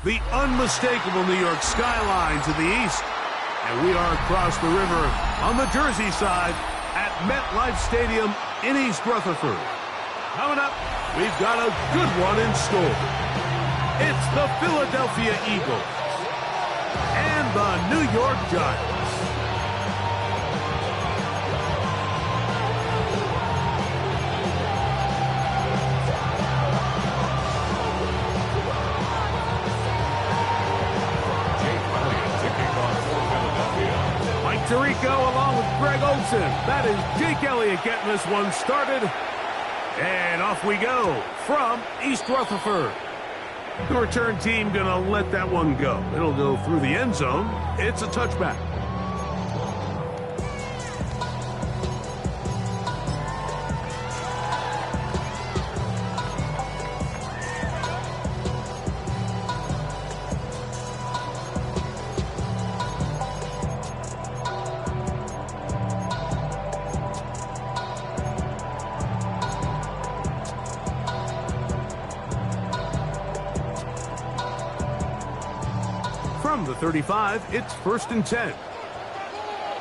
the unmistakable New York skyline to the east. And we are across the river on the Jersey side at MetLife Stadium in East Rutherford. Coming up, we've got a good one in store. It's the Philadelphia Eagles and the New York Giants. Tirico along with Greg Olsen. That is Jake Elliott getting this one started. And off we go from East Rutherford. The return team going to let that one go. It'll go through the end zone. It's a touchback. From the 35, it's 1st and 10. Here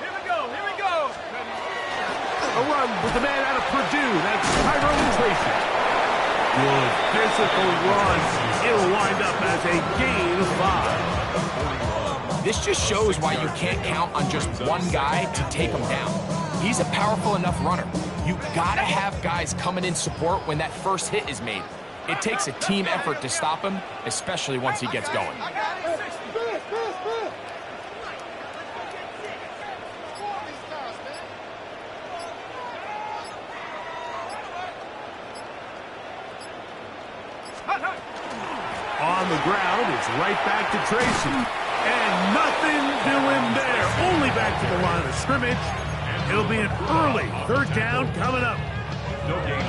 we go. A run with the man out of Purdue. That's Tyrone Tracy. Good physical run. It'll wind up as a gain of 5. This just shows why you can't count on just one guy to take him down. He's a powerful enough runner. You gotta have guys coming in support when that first hit is made. It takes a team effort to stop him, especially once he gets going. On the ground, it's right back to Tracy. And nothing doing there. Only back to the line of scrimmage. It'll be an early 3rd down coming up.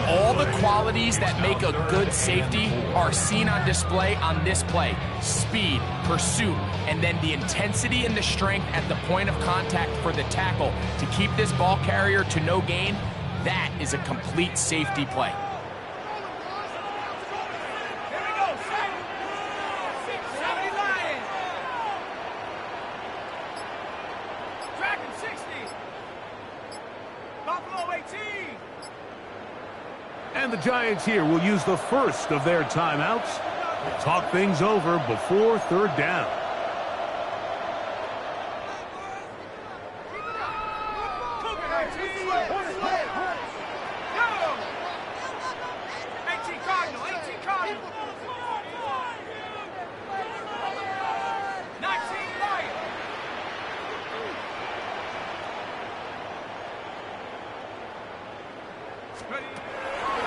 All the qualities that make a good safety are seen on display on this play. Speed, pursuit, and then the intensity and the strength at the point of contact for the tackle to keep this ball carrier to no gain. That is a complete safety play. And the Giants here will use the first of their timeouts. Talk things over before 3rd down.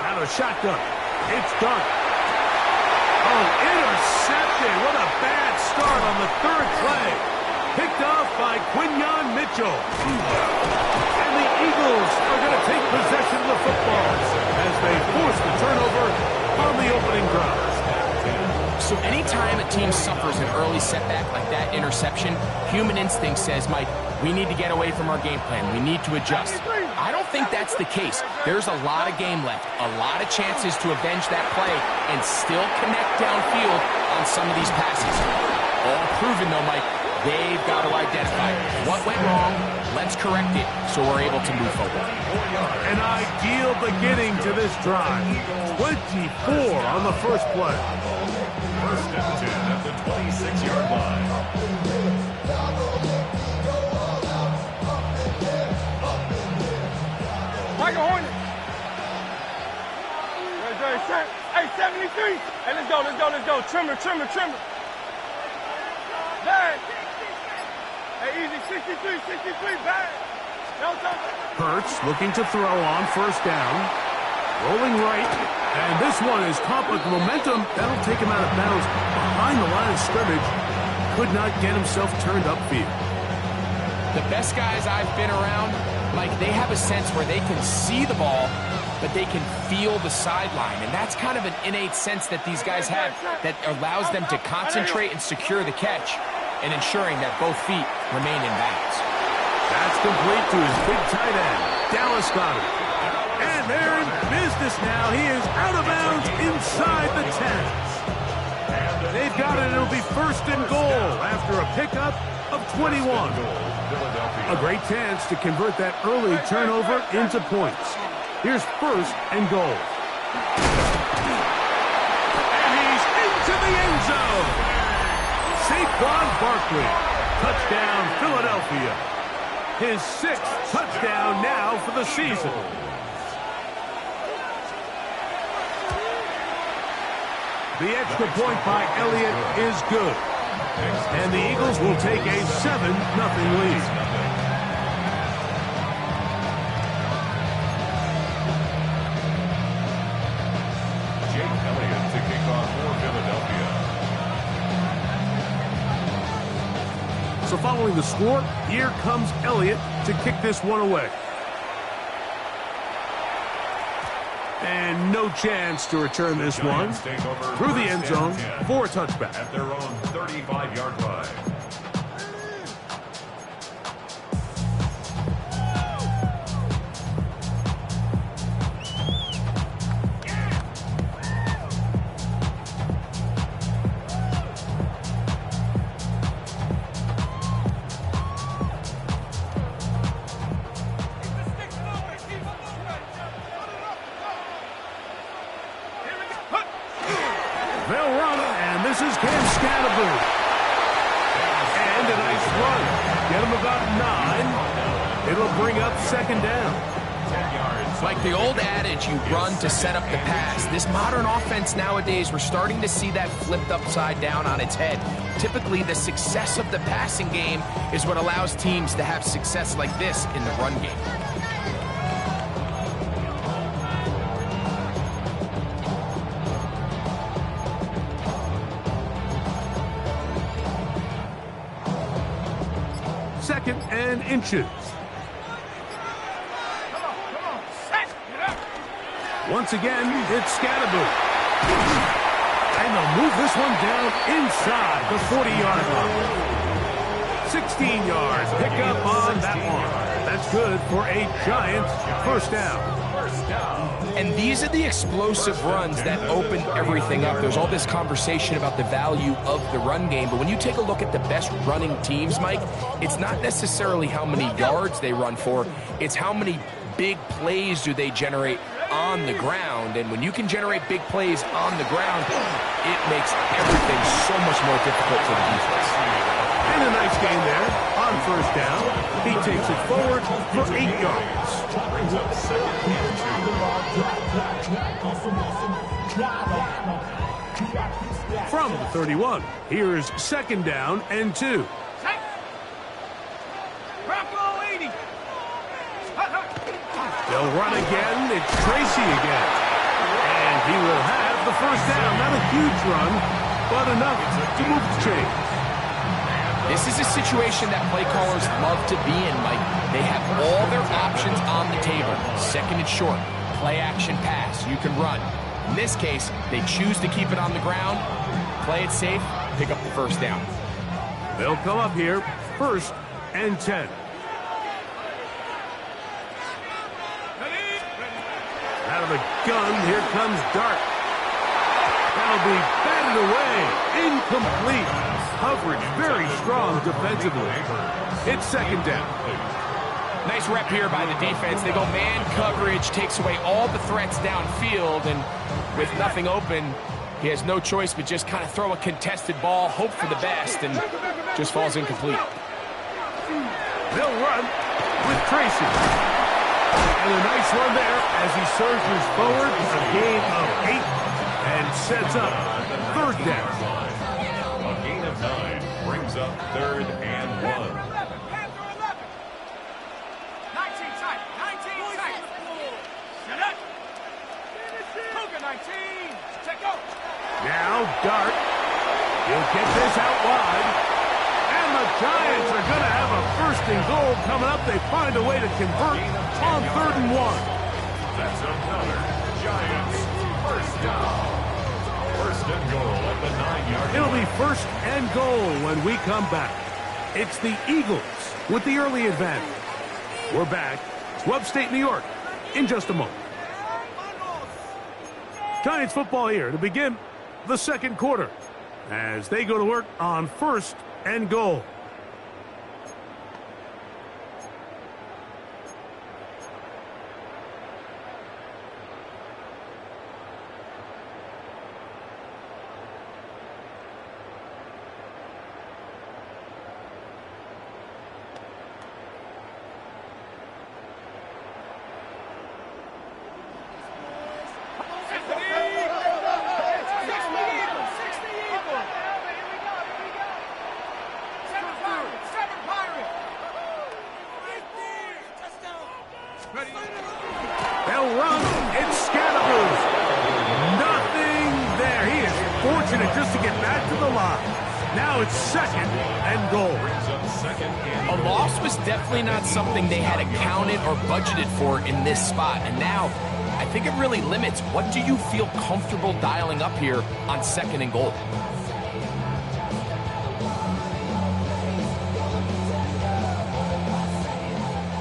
Out of shotgun. It's done. Oh, intercepted. What a bad start on the 3rd play. Picked off by Quinyon Mitchell. And the Eagles are going to take possession of the football as they force the turnover on the opening drive. So anytime a team suffers an early setback like that interception, human instinct says, Mike, we need to get away from our game plan. We need to adjust. I don't think that's the case. There's a lot of game left, a lot of chances to avenge that play and still connect downfield on some of these passes. All proven, though, Mike, they've got to identify what went wrong, let's correct it so we're able to move forward. An ideal beginning to this drive. 24 on the first play. 1st and 10 at the 26-yard line. Michael Hornet. Hey, 73. Hey, let's go. Trimmer. Bad. Hey, easy. 63, bad. Hurts looking to throw on 1st down. Rolling right. And this one is caught with momentum. That'll take him out of bounds behind the line of scrimmage. Could not get himself turned upfield. The best guys I've been around, Mike, they have a sense where they can see the ball, but they can feel the sideline. And that's kind of an innate sense that these guys have that allows them to concentrate and secure the catch and ensuring that both feet remain in bounds. That's complete to his big tight end, Dallas Goedert. And they're in business now. He is out of bounds inside the 10. They've got it. It'll be first and goal after a pickup of 21. A great chance to convert that early turnover into points. Here's first and goal. And he's into the end zone. Saquon Barkley. Touchdown, Philadelphia. His 6th touchdown now for the season. The extra point by Elliott is good. And the Eagles will take a 7-0 lead. Jake Elliott to kick off for Philadelphia. So following the score, here comes Elliott to kick this one away. And no chance to return this one through the end zone for a touchback. At their own 35-yard line. They'll run, and this is Cam Scatterby. And a nice run. Get him about 9. It'll bring up second down. Like the old adage, you run to set up the pass. This modern offense nowadays, we're starting to see that flipped upside down on its head. Typically, the success of the passing game is what allows teams to have success like this in the run game. Second and inches. Once again, it's Scatterby. And they'll move this one down inside the 40-yard line. 16 yards. Pick up on that one. That's good for a Giants first down. And these are the explosive runs that open everything up. There's all this conversation about the value of the run game, but when you take a look at the best running teams, Mike, it's not necessarily how many yards they run for, it's how many big plays do they generate on the ground. And when you can generate big plays on the ground, it makes everything so much more difficult for the defense. And a nice gain there on first down. He takes it forward for 8 yards. From the 31, here's second down and 2. They'll run again. It's Tracy again. And he will have the first down. Not a huge run, but enough to move the chains. This is a situation that play callers love to be in, Mike. They have all their options on the table. Second and short, play action pass. You can run. In this case, they choose to keep it on the ground, play it safe, pick up the first down. They'll come up here, first and 10. Out of the gun, here comes Dart. That'll be batted away. Incomplete. Coverage very strong defensively. It's second down. Nice rep here by the defense. They go man coverage, takes away all the threats downfield, and with nothing open, he has no choice but just kind of throw a contested ball, hope for the best, and just falls incomplete. They'll run with Tracy. And a nice run there as he surges forward. A gain of 8 and sets up third down. A gain of 9 brings up third and 1. Now Dart. He'll get this out wide. And the Giants are going to have a first and goal coming up. They find a way to convert on third and 1. That's another Giants first down. First and goal at the 9-yard line. It'll be first and goal when we come back. It's the Eagles with the early advantage. We're back to upstate New York in just a moment. Giants football here to begin the second quarter. as they go to work on 1st and goal. They'll run. It's Scadaboo. Nothing there. He is fortunate just to get back to the line. Now it's 2nd and goal. A loss was definitely not something they had accounted or budgeted for in this spot. And now, I think it really limits what do you feel comfortable dialing up here on 2nd and goal.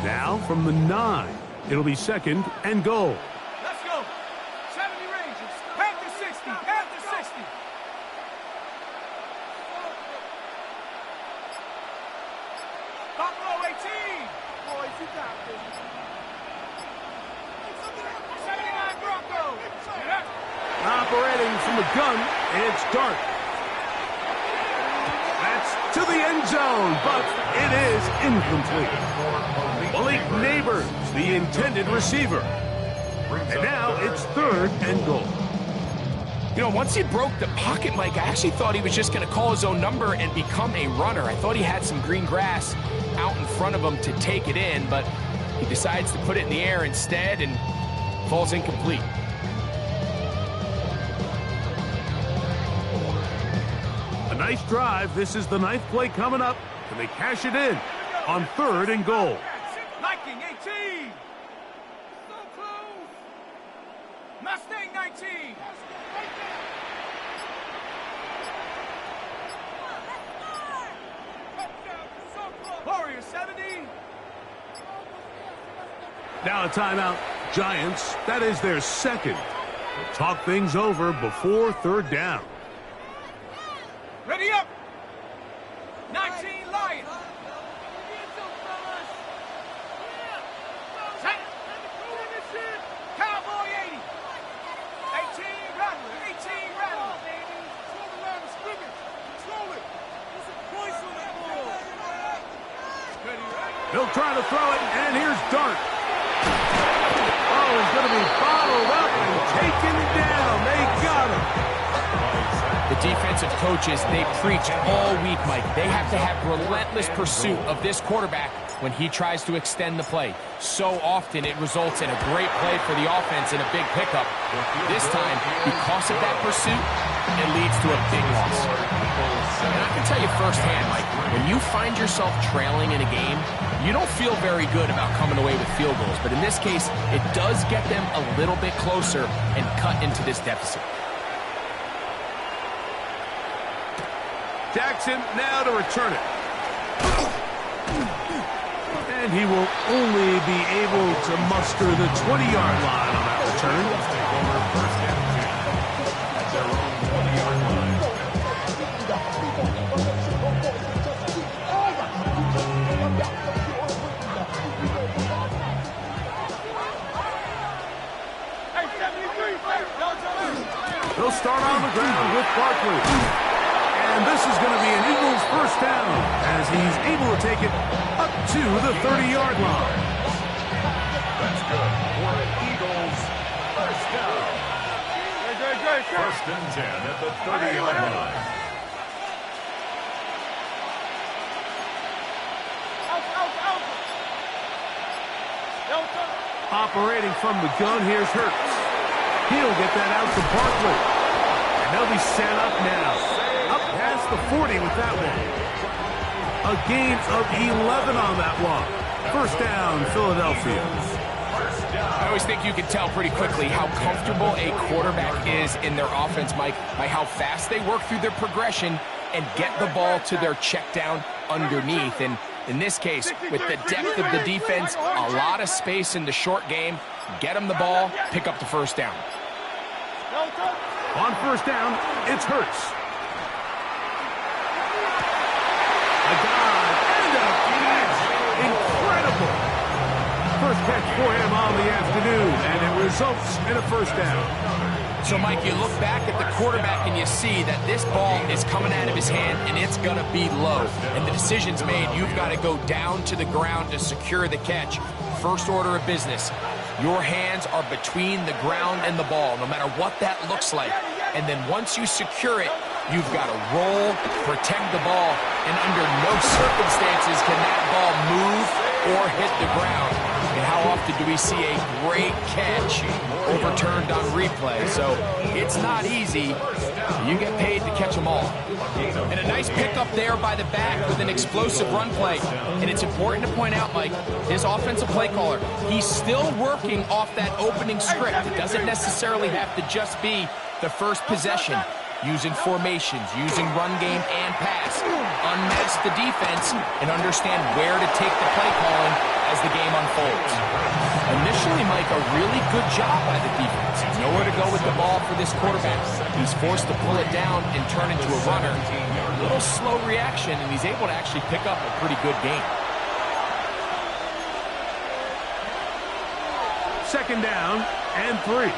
Now from the 9, it'll be 2nd and goal. Let's go. 70 Rangers. Half to 60. Half to 60. Buffalo 18. Boys, you got this. 79 Broncos. Operating from the gun, it's Dart. That's to the end zone, but it is incomplete. Malik Neighbors, the intended receiver. And now it's 3rd and goal. You know, once he broke the pocket, Mike, I actually thought he was just going to call his own number and become a runner. I thought he had some green grass out in front of him to take it in, but he decides to put it in the air instead and falls incomplete. A nice drive. This is the 9th play coming up, and they cash it in on 3rd and goal. Viking 18. So close. Mustang 19. Warrior 70. Now a timeout. Giants, that is their 2nd. They'll talk things over before 3rd down. Ready up. 19 Lions. Cowboy 80. 18 Rattler. 18 Rattler. He'll try to throw it, and here's Dart. Oh, he's going to be bottled up and taken down. They got him. The defensive coaches, they preach all week, Mike. They have to have relentless pursuit of this quarterback when he tries to extend the play. So often it results in a great play for the offense and a big pickup. This time, because of that pursuit, it leads to a big loss. And I can tell you firsthand, Mike, when you find yourself trailing in a game, you don't feel very good about coming away with field goals. But in this case, it does get them a little bit closer and cut into this deficit. Jackson now to return it. And he will only be able to muster the 20-yard line on that return. At their own 20-yard line. Hey, 73. They'll start on the ground with Barkley. And this is going to be an Eagles 1st down as he's able to take it up to the 30-yard line. That's good for an Eagles 1st down. Good. 1st and 10 at the 30-yard line. Operating from the gun, here's Hurts. He'll get that out to Barkley. And they'll be set up now. Up past the 40 with that one. A gain of 11 on that one. 1st down, Philadelphia. I always think you can tell pretty quickly how comfortable a quarterback is in their offense, Mike, by how fast they work through their progression and get the ball to their check down underneath. And in this case, with the depth of the defense, a lot of space in the short game, get them the ball, pick up the 1st down. On 1st down, it's Hurts. catch for him on the afternoon, and it results in a first down. So, Mike, you look back at the quarterback and you see that this ball is coming out of his hand and it's going to be low. And the decision's made. You've got to go down to the ground to secure the catch. First order of business. Your hands are between the ground and the ball, no matter what that looks like. And then once you secure it, you've got to roll, protect the ball, and under no circumstances can that ball move or hit the ground. And how often do we see a great catch overturned on replay? So it's not easy. You get paid to catch them all. And a nice pickup there by the back with an explosive run play. And it's important to point out, Mike, this offensive play caller, he's still working off that opening script. It doesn't necessarily have to just be the first possession. Using formations, using run game and pass. Unmask the defense and understand where to take the play calling as the game unfolds. Initially, Mike, a really good job by the defense. Nowhere to go with the ball for this quarterback. He's forced to pull it down and turn into a runner. A little slow reaction, and he's able to actually pick up a pretty good game. Second down and 3.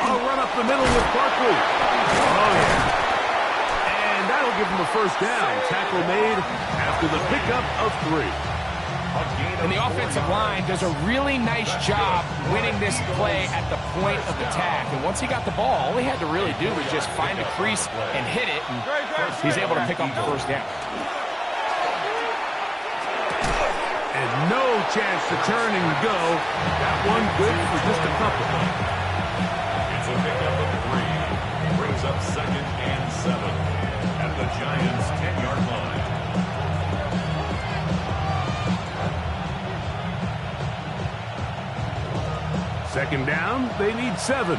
I'll run up the middle with Barkley. Oh, yeah. And that'll give him a first down. Tackle made after the pickup of 3. And the offensive line does a really nice job winning this play at the point of attack. And once he got the ball, all he had to really do was just find a crease and hit it. And he's able to pick up the first down. And no chance to turn and go. That one good for just a couple. It's a pickup of 3. Brings up 2nd and 7 at the Giants' 10-yard line. Second down, they need 7.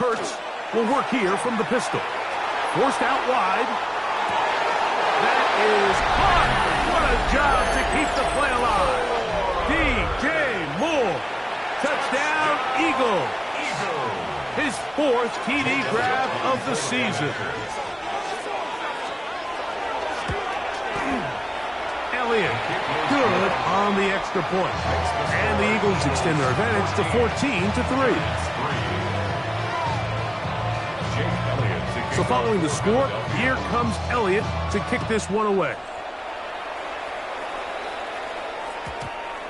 Hurts will work here from the pistol. Forced out wide. That is caught. What a job to keep the play alive. DJ Moore. Touchdown, Eagle. His 4th TD grab of the season. Elliott, good on the extra point. And the Eagles extend their advantage to 14-3. So following the score, here comes Elliott to kick this one away.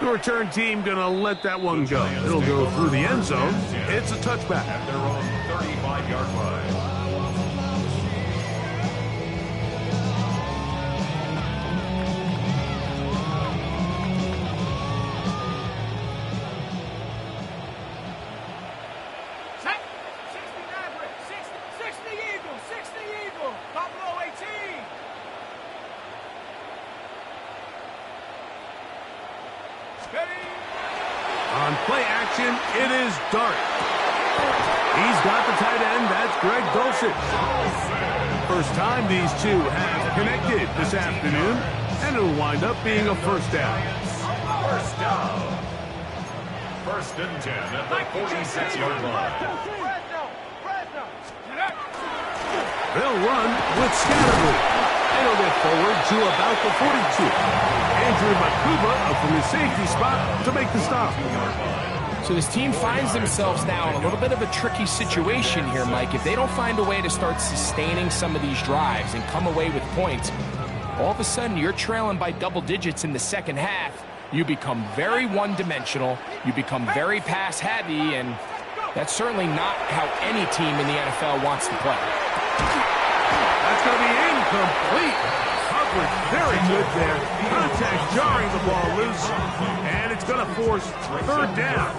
The return team going to let that one go. It'll go through the end zone. It's a touchback. At their own 35-yard line. On play action, it is Dart. He's got the tight end. That's Greg Dulcich. First time these two have connected this afternoon, and it'll wind up being a first down. First down. 1st and 10 at the 46-yard line. They'll run with Scattergood. It'll get forward to about the 42. Andrew Makuba up from his safety spot to make the stop. So this team finds themselves now in a little bit of a tricky situation here, Mike. If they don't find a way to start sustaining some of these drives and come away with points, all of a sudden you're trailing by double digits in the second half. You become very one-dimensional. You become very pass-heavy, and that's certainly not how any team in the NFL wants to play. That's going to be incomplete. Coverage very good there. Contact jarring the ball loose, and it's going to force 3rd down.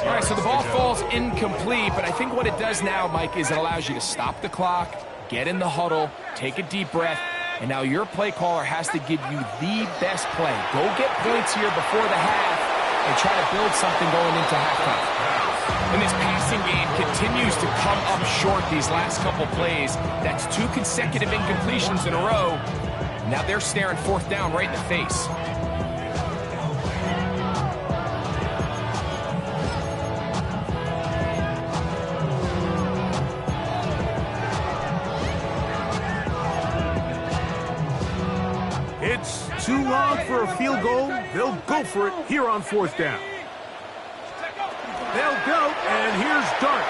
All right, so the ball falls incomplete, but I think what it does now, Mike, is it allows you to stop the clock, get in the huddle, take a deep breath, and now your play caller has to give you the best play. Go get points here before the half and try to build something going into halftime. And this passing game continues to come up short these last couple plays. That's 2 consecutive incompletions in a row. Now they're staring 4th down right in the face. it's too long for a field goal, they'll go for it here on 4th down. They'll go, and here's Dart.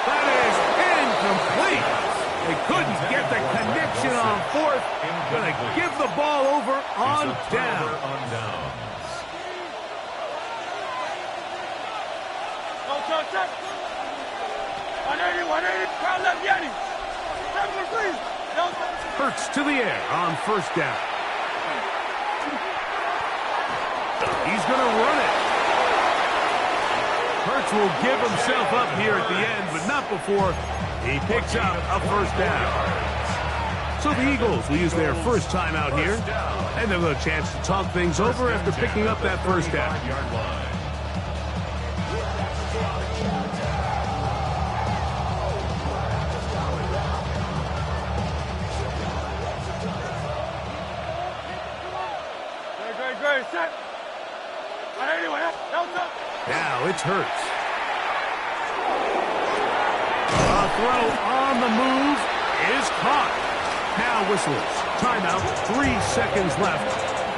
That is incomplete. They couldn't get the connection on 4th. Going to give the ball over on down. Hurts to the air on 1st down. He's going to run it. Hurts will give himself up here at the end, but not before he picks up a 1st down. So the Eagles will use their first timeout here, and they'll have a chance to talk things over after picking up that 1st down. Now it's Hurts. A throw on the move is caught. Now whistles. Timeout. 3 seconds left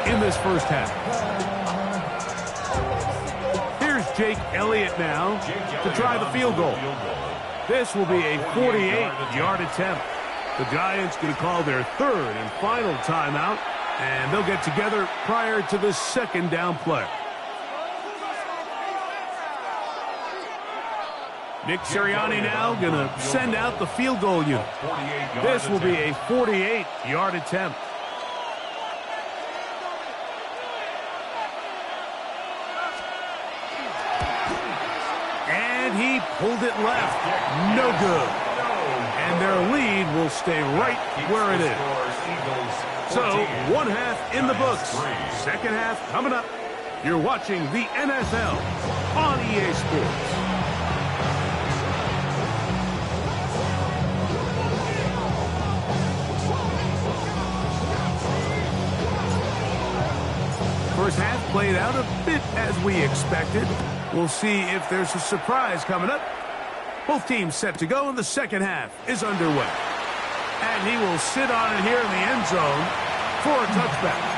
in this 1st half. Here's Jake Elliott now to try the field goal. This will be a 48-yard attempt. The Giants going to call their 3rd and final timeout, and they'll get together prior to the 2nd down play. Nick Sirianni now going to send out the field goal unit. This will be a 48-yard attempt. And he pulled it left. No good. And their lead will stay right where it is. So, 1 half in the books. 2nd half coming up. You're watching the NFL on EA Sports. First half played out a bit as we expected. We'll see if there's a surprise coming up. Both teams set to go, and the 2nd half is underway. And he will sit on it here in the end zone for a touchback.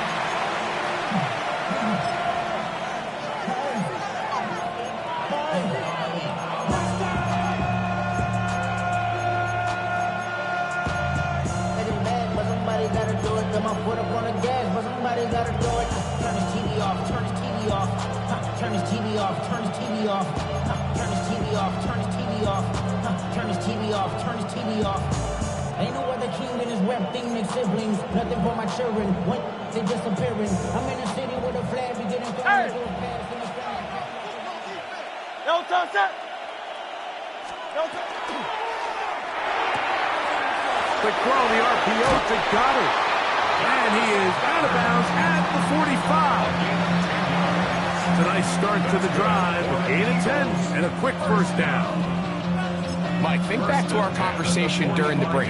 Turn his TV off, turn his TV off, turn his TV off, turn his TV off, turn his TV off, turn his TV off. Ain't no other king than his rep thing, make siblings. Nothing for my children. When they disappearing. I'm in a city with a flag beginning to pass in the sky. No touch that. No touch. Quick throw, the RPO to Goddard. And he is out of bounds at the 45. A nice start to the drive, 8 of 10, and a quick 1st down. Mike, think back to our conversation during the break.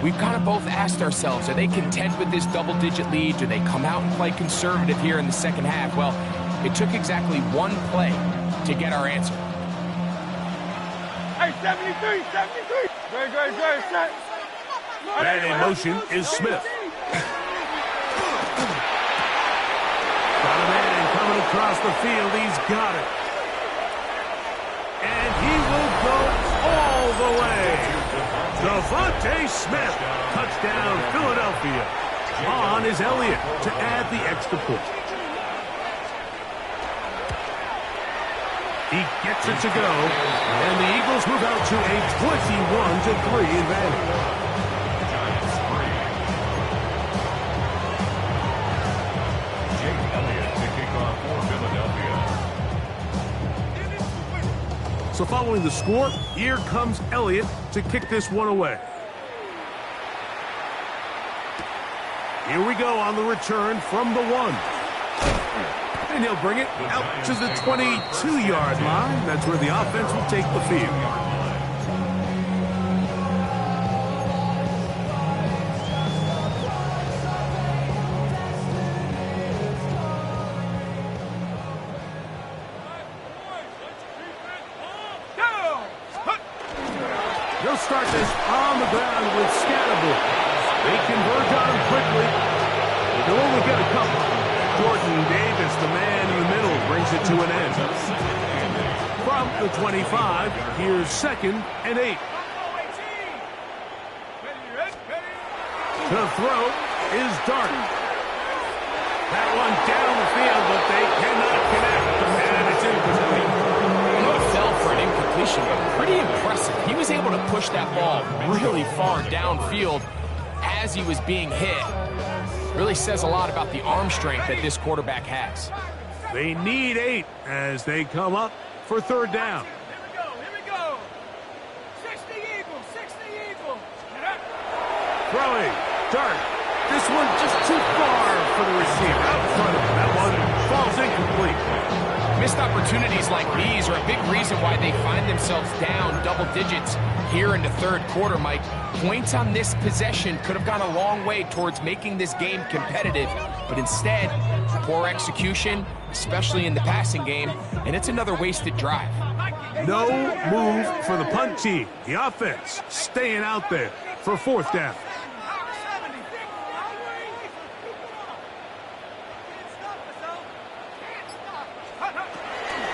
We've kind of both asked ourselves, are they content with this double-digit lead? Do they come out and play conservative here in the 2nd half? Well, it took exactly 1 play to get our answer. Hey, 73, 73. Great, set. And in motion is Smith. Got a man coming across the field. He's got it. And he will go all the way. Devontae Smith. Touchdown, Philadelphia. On is Elliott to add the extra point. He gets it to go. And the Eagles move out to a 21-3 advantage. So following the score, here comes Elliott to kick this one away. Here we go on the return from the 1. And he'll bring it out to the 22-yard line. That's where the offense will take the field. They'll start this on the ground with Scatterboard. They converge on him quickly. He'll only get a couple. Jordan Davis, the man in the middle, brings it to an end. From the 25, here's 2nd and 8. The throw is Dart. That one down the field, but they cannot connect. And it's incomplete. I know it fell for an incompletion, but pretty impressive. He was able to push that ball really far downfield as he was being hit. Really says a lot about the arm strength that this quarterback has. They need 8 as they come up for 3rd down. Here we go. 60 Eagles, 60 Eagles. Throwing. Dart. This one just too far for the receiver. Out in front of him. That one falls incomplete. Missed opportunities like these are a big reason why they find themselves down double digits here in the 3rd quarter, Mike. Points on this possession could have gone a long way towards making this game competitive, but instead, poor execution, especially in the passing game, and it's another wasted drive. No move for the punt team. The offense staying out there for 4th down.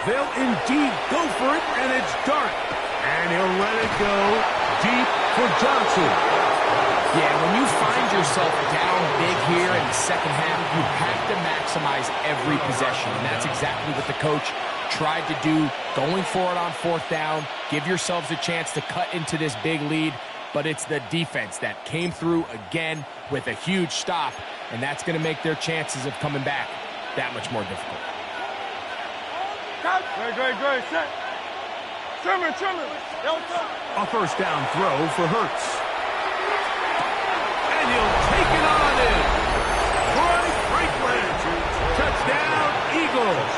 They'll indeed go for it, and it's Dart. And he'll let it go deep for Johnson. Yeah, when you find yourself down big here in the 2nd half, you have to maximize every possession. And that's exactly what the coach tried to do, going for it on 4th down. Give yourselves a chance to cut into this big lead. But it's the defense that came through again with a huge stop. And that's going to make their chances of coming back that much more difficult. Great. Set. Trimmer. A 1st down throw for Hurts. And he'll take it on in. Troy Franklin. Touchdown, Eagles.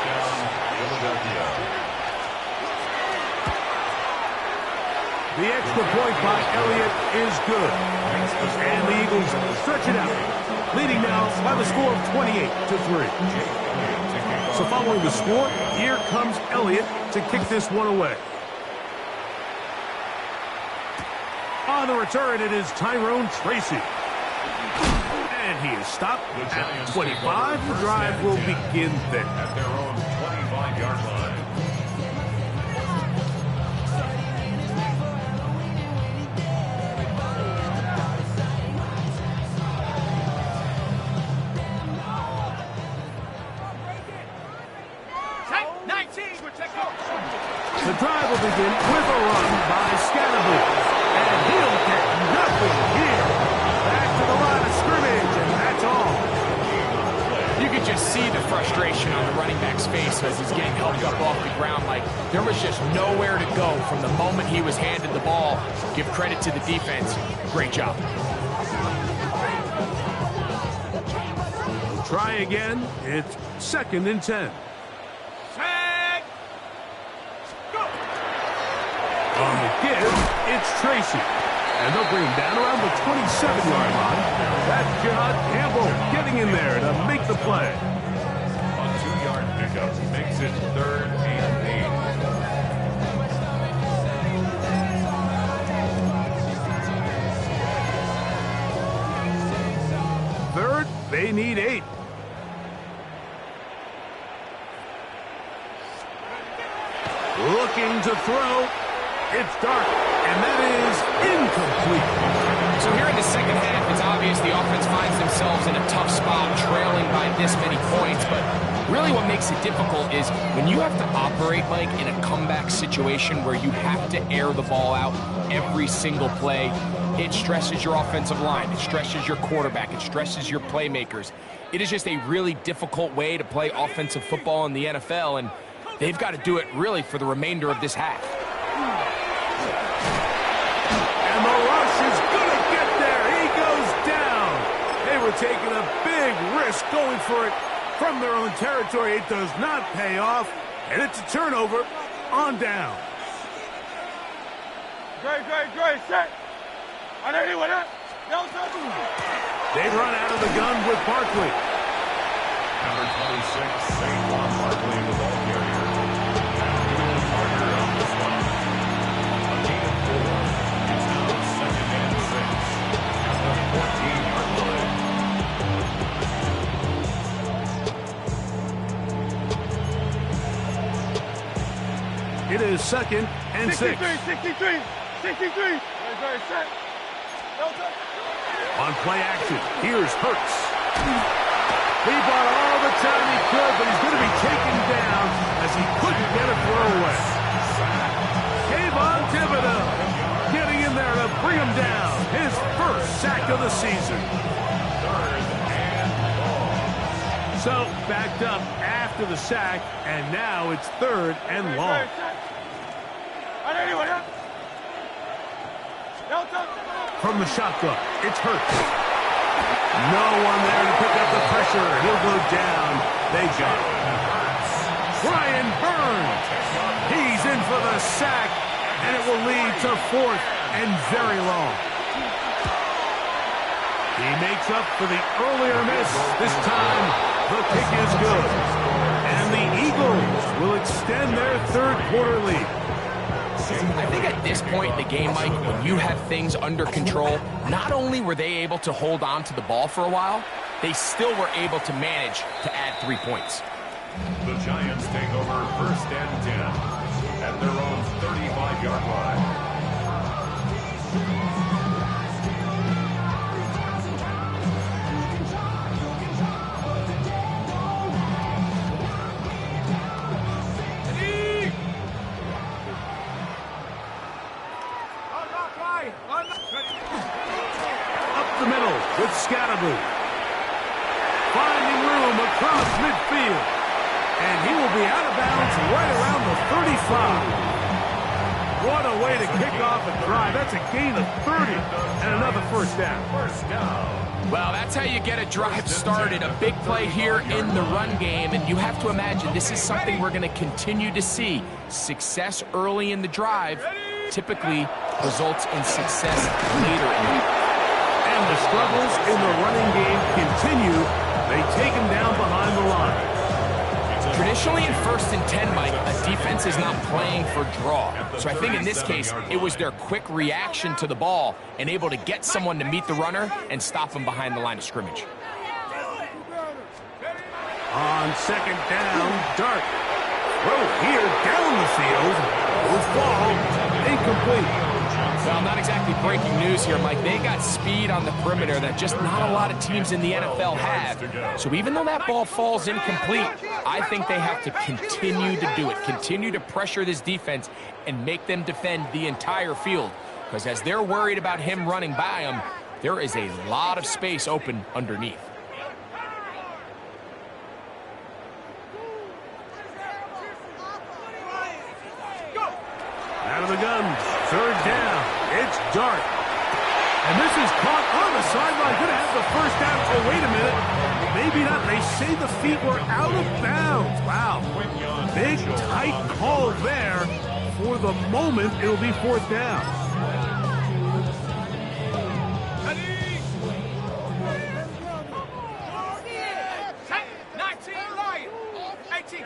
The extra point by Elliott is good. And the Eagles stretch it out, leading now by the score of 28-3. So following the score, here comes Elliott to kick this one away. On the return, it is Tyrone Tracy. And he is stopped at 25. The drive will begin there. At their own 25-yard line. The drive will begin with a run by Scatterby. And he'll get nothing here. Back to the line of scrimmage, and that's all. You could just see the frustration on the running back's face as he's getting helped up off the ground. Like, there was just nowhere to go from the moment he was handed the ball. Give credit to the defense. Great job. Try again. It's 2nd and 10. On the give, it's Tracy. And they'll bring him down around the 27-yard line. That's John Campbell getting in there to make the play. A 2-yard pickup makes it 3rd and 8. 3rd, they need 8. Looking to throw. It's Dart, and that is incomplete. So here in the 2nd half, it's obvious the offense finds themselves in a tough spot, trailing by this many points. But really what makes it difficult is when you have to operate, Mike, in a comeback situation where you have to air the ball out every single play, it stresses your offensive line, it stresses your quarterback, it stresses your playmakers. It is just a really difficult way to play offensive football in the NFL, and they've got to do it really for the remainder of this half. And the rush is going to get there. He goes down. They were taking a big risk going for it from their own territory. It does not pay off, and it's a turnover on down. Great. Set. They run out of the gun with Barkley. Number 26, Saquon Barkley with all carrier. Now Carter on this one. A gain of 4. It's now 2nd and 6 at the 14-yard line. It is 2nd and 6. 63. Very set. Delta. On play action, here's Hurts. He bought all the time he could, but he's going to be taken down as he couldn't get a throw away. Kayvon Thibodeau getting in there to bring him down. His first sack of the season. So, backed up after the sack, and now it's 3rd and long. From the shotgun, it's Hurts. No one there to pick up the pressure. He'll go down. They got him. Brian Burns. He's in for the sack, and it will lead to 4th and very long. He makes up for the earlier miss. This time, the kick is good. And the Eagles will extend their 3rd quarter lead. I think at this point in the game, Mike, when you have things under control, not only were they able to hold on to the ball for a while, they still were able to manage to add 3 points. The Giants take over 1st and 10 at their own 35-yard line. Up the middle with Scatterby. Finding room across midfield. And he will be out of bounds right around the 35. What a way to kick off a drive. That's a gain of 30 and another first down. Well, that's how you get a drive started. A big play here in the run game, and you have to imagine this is something we're going to continue to see. Success early in the drive typically results in success later in the And the struggles in the running game continue. They take him down behind the line. Traditionally in 1st and 10, Mike, a defense is not playing for draw. So I think in this case, it was their quick reaction to the ball and able to get someone to meet the runner and stop him behind the line of scrimmage. On 2nd down, Dart. Throw here down the field. Will fall. Incomplete. Well, not exactly breaking news here, Mike. They got speed on the perimeter that just not a lot of teams in the NFL have. So even though that ball falls incomplete, I think they have to continue to do it. Continue to pressure this defense and make them defend the entire field. Because as they're worried about him running by them, there is a lot of space open underneath. Out of the gun, 3rd down. It's Dart. And this is caught on the sideline. Going to have the first down. Oh, wait a minute. Maybe not. They say the feet were out of bounds. Wow. Big, tight call there. For the moment, it'll be 4th down.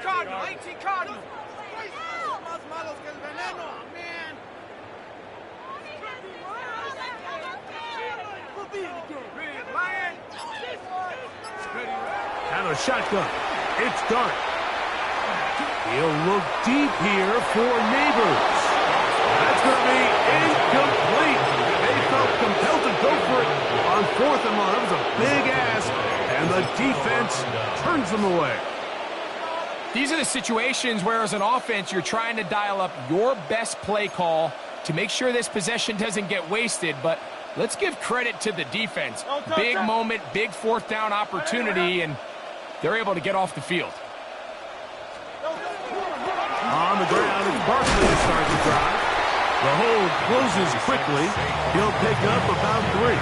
Cardinal. Out of the shotgun. It's Dart. He'll look deep here for Neighbors. That's going to be incomplete. They felt compelled to go for it on 4th and long. That was a big ask, and the defense turns them away. These are the situations where, as an offense, you're trying to dial up your best play call to make sure this possession doesn't get wasted. But let's give credit to the defense. Big moment, big 4th down opportunity, and they're able to get off the field. On the ground, it's Barkley to start the drive. The hold closes quickly. He'll pick up about 3.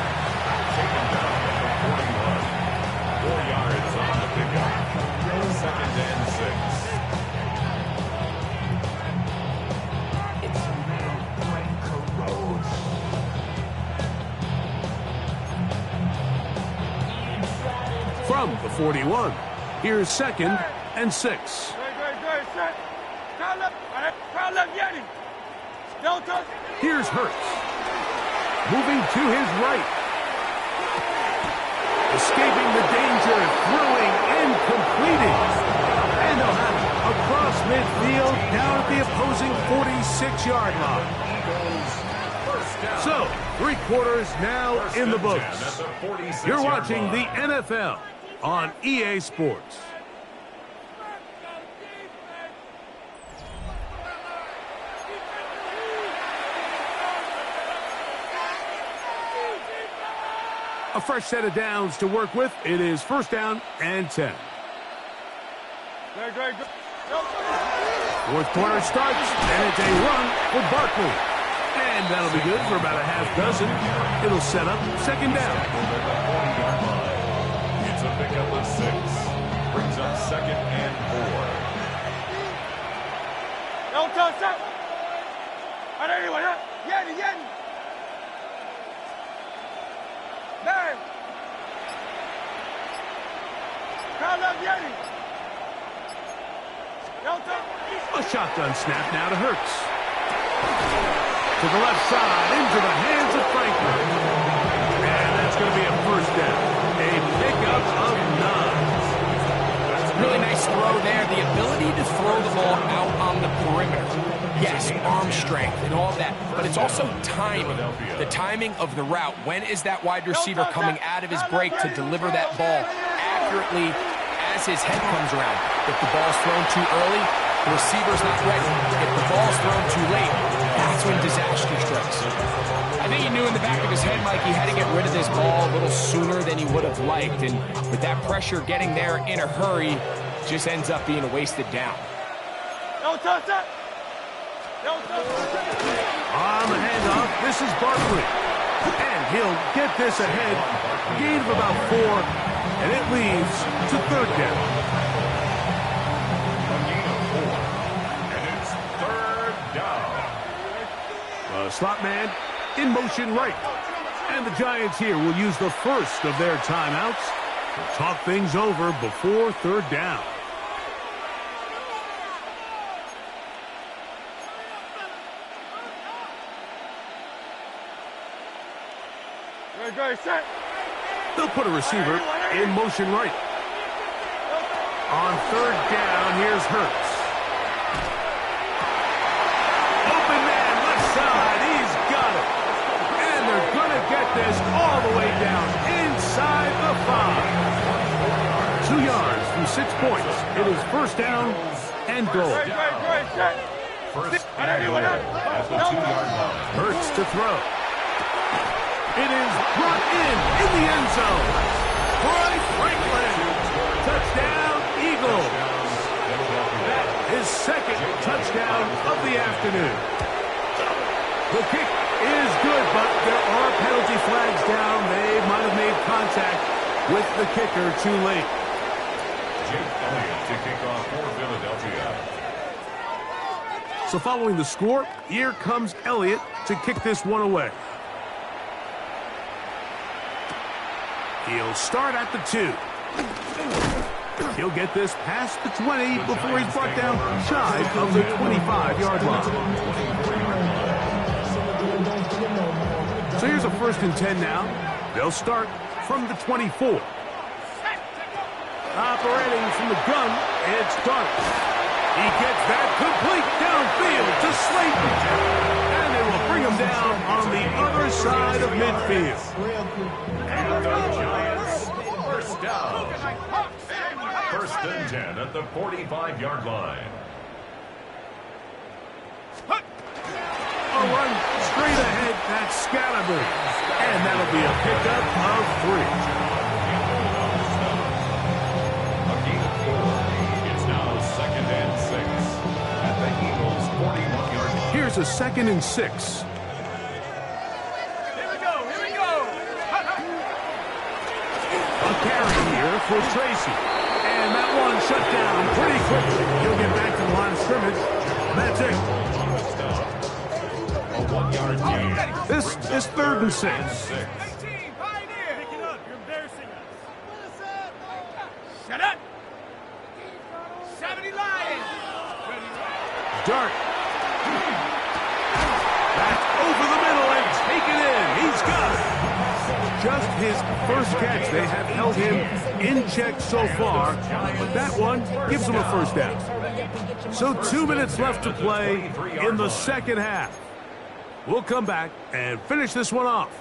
Taken down at the 41. 4 yards on the pickup. 2nd and 6. From the 41, here's 2nd and 6. Here's Hurts. Moving to his right. Escaping the danger, throwing and completing. And they'll have a across midfield, down at the opposing 46-yard line. So, 3 quarters now in the books. You're watching the NFL on EA Sports. A fresh set of downs to work with. It is 1st down and 10. 4th quarter starts, and it's a run for Barkley. And that'll be good for about a half dozen. It'll set up 2nd down. It's a pickup of 6. Brings up 2nd and 4. There. A shotgun snap now to Hurts. To the left side, into the hands of Franklin. And that's going to be a 1st down. A pickup of 9. Really nice throw there. The ability to throw the ball out on the perimeter. Yes, arm strength and all that, but it's also timing. The timing of the route. When is that wide receiver coming out of his break to deliver that ball accurately as his head comes around? If the ball's thrown too early, the receiver's not ready. If the ball's thrown too late, that's when disaster strikes. I think he knew in the back of his head, Mike, he had to get rid of this ball a little sooner than he would have liked, and with that pressure getting there in a hurry, just ends up being a wasted down. On the handoff, this is Barkley. And he'll get this ahead. Gain of about 4, and it leads to 3rd down. A gain of 4. And it's 3rd down. The slot man in motion right. And the Giants here will use the first of their timeouts to talk things over before 3rd down. They'll put a receiver in motion right. On 3rd down, here's Hurts. Open man, left side, he's got it. And they're going to get this all the way down inside the 5. 2 yards from 6 points. It is 1st down and goal. First and goal at the 2-yard line. Hurts to throw. It is brought in the end zone. Troy Franklin. Touchdown, Eagles. That is 2nd touchdown of the afternoon. The kick is good, but there are penalty flags down. They might have made contact with the kicker too late. Jake Elliott to kick off for Philadelphia. So following the score, here comes Elliott to kick this one away. He'll start at the 2. He'll get this past the 20 before he's brought down shy of the 25-yard line. So here's a 1st and 10 now. They'll start from the 24. Operating from the gun, it's Dart. He gets that complete downfield to Slayton. And they will bring him down on the other side of midfield. And the Giants, 1st down. 1st and 10 at the 45-yard line. A run straight ahead, that's Scalabrine. And that'll be a pickup of 3. A gain of 4. It's now 2nd and 6 at the Eagles' 41-yard line. Here's a 2nd and 6. A carry here for Tracy. And that one shut down pretty quickly. He'll get back to the line of scrimmage. That's it. A 1-yard gain. This is 3rd and 6. 18, Pioneer. Pick it up. You're embarrassing us. Shut up. 70 Lions. Dart. Back over the middle and take it in. He's got it. Just his first catch. They have held him in check so far, but that one gives him a first down. So 2 minutes left to play in the second half. We'll come back and finish this one off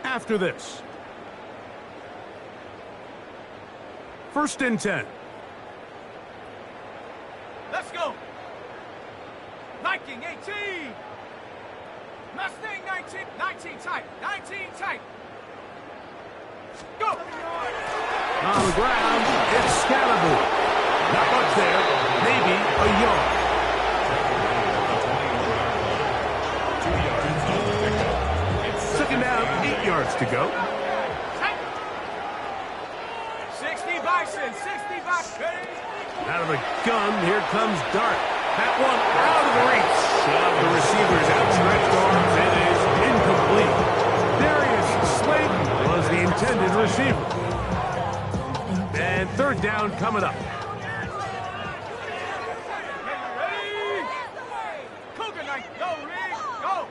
after this. 1st and 10. Let's go. Viking 18. Mustang 19. 19 tight. 19 tight. Go. On the ground, it's Scalaboo. Not much there. Maybe a yard. 2 yards on the pickup. It's 2nd down, 8 yards to go. 60 Bison. 60 Bison. Out of the gun, here comes Dart. That one out of the reach of the receiver's outstretched arms. It is incomplete. Darius Slayton was the intended receiver. And 3rd down coming up. Ready? Cougar 9. Go, Rick. Go.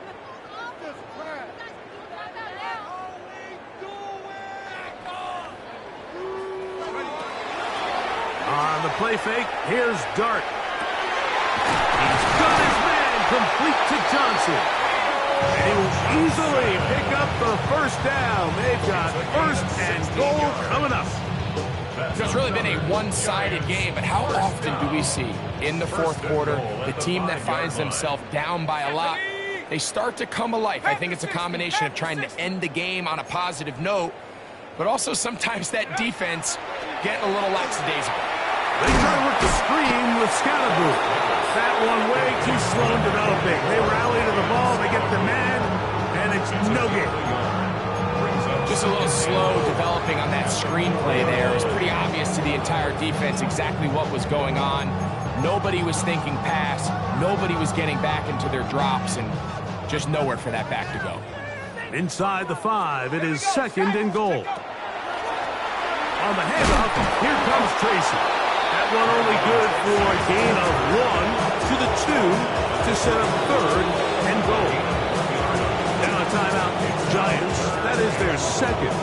On the play fake, here's Dart. He's got his man complete to Johnson. And he will easily pick up the 1st down. They've got 1st and goal coming up. It's really been a one-sided game, but how often do we see in the 4th quarter the team that finds themselves down by a lot, they start to come alive? I think it's a combination of trying to end the game on a positive note, but also sometimes that defense getting a little lackadaisical. They try to work the screen with Scalaboo. That one way too slow in developing. They rally to the ball, they get the man, and it's no game. Just a little slow developing on that screenplay there. It was pretty obvious to the entire defense exactly what was going on. Nobody was thinking pass. Nobody was getting back into their drops, and just nowhere for that back to go. Inside the 5, it is 2nd and goal. On the handoff, here comes Tracy. That one only good for a gain of 1 to the 2 to set up 3rd and goal. Now a timeout, Giants. That is their 2nd.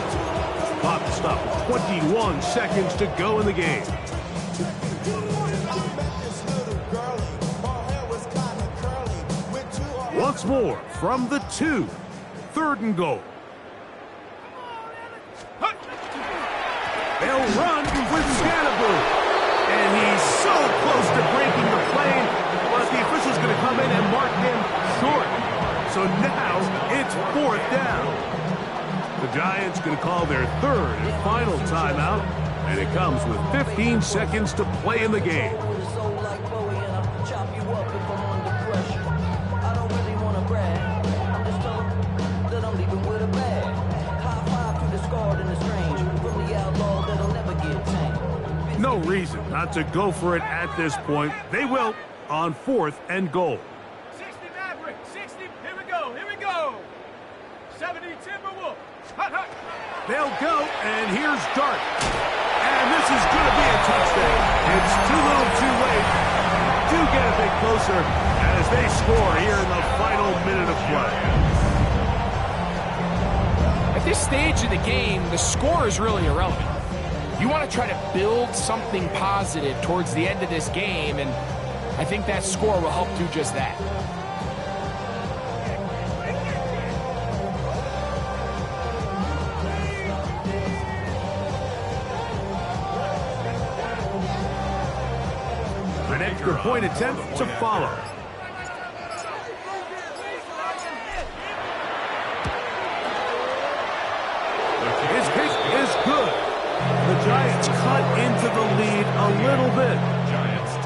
Clock stop. 21 seconds to go in the game. Once more from the 2. 3rd and goal. They'll run with Scalaboo. And he's so close to breaking the plane, but the official's going to come in and mark him short. So now it's 4th down. The Giants going to call their 3rd and final timeout, and it comes with 15 seconds to play in the game. No reason not to go for it at this point. They will on 4th and goal. 60 Maverick. 60. Here we go. Here we go. 70 Timberwolf. Hut, hut. They'll go, and here's Dart. And this is going to be a touchdown. It's too little too late. Do get a bit closer as they score here in the final minute of play. At this stage of the game, the score is really irrelevant. You want to try to build something positive towards the end of this game, and I think that score will help do just that. An extra point attempt to follow. His kick is good. The Giants cut into the lead a little bit. Giants 10.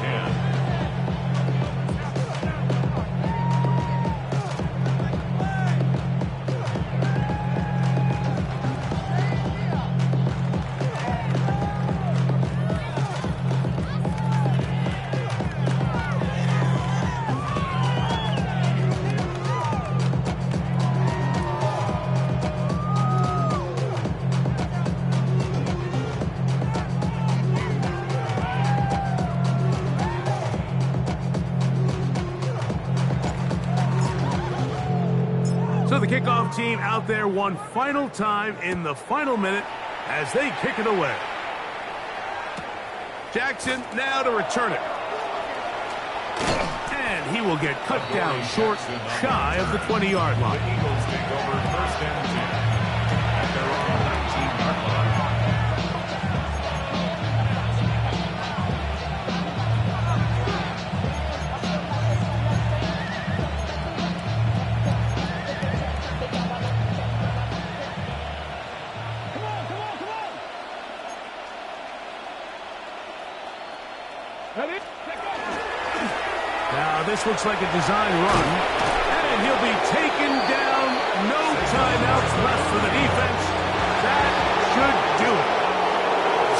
kickoff team out there one final time in the final minute as they kick it away. Jackson now to return it. And he will get cut down short, shy of the 20-yard line. The Eagles take over first and 10 at their own 19-yard line. Now this looks like a design run, and he'll be taken down. No timeouts left for the defense.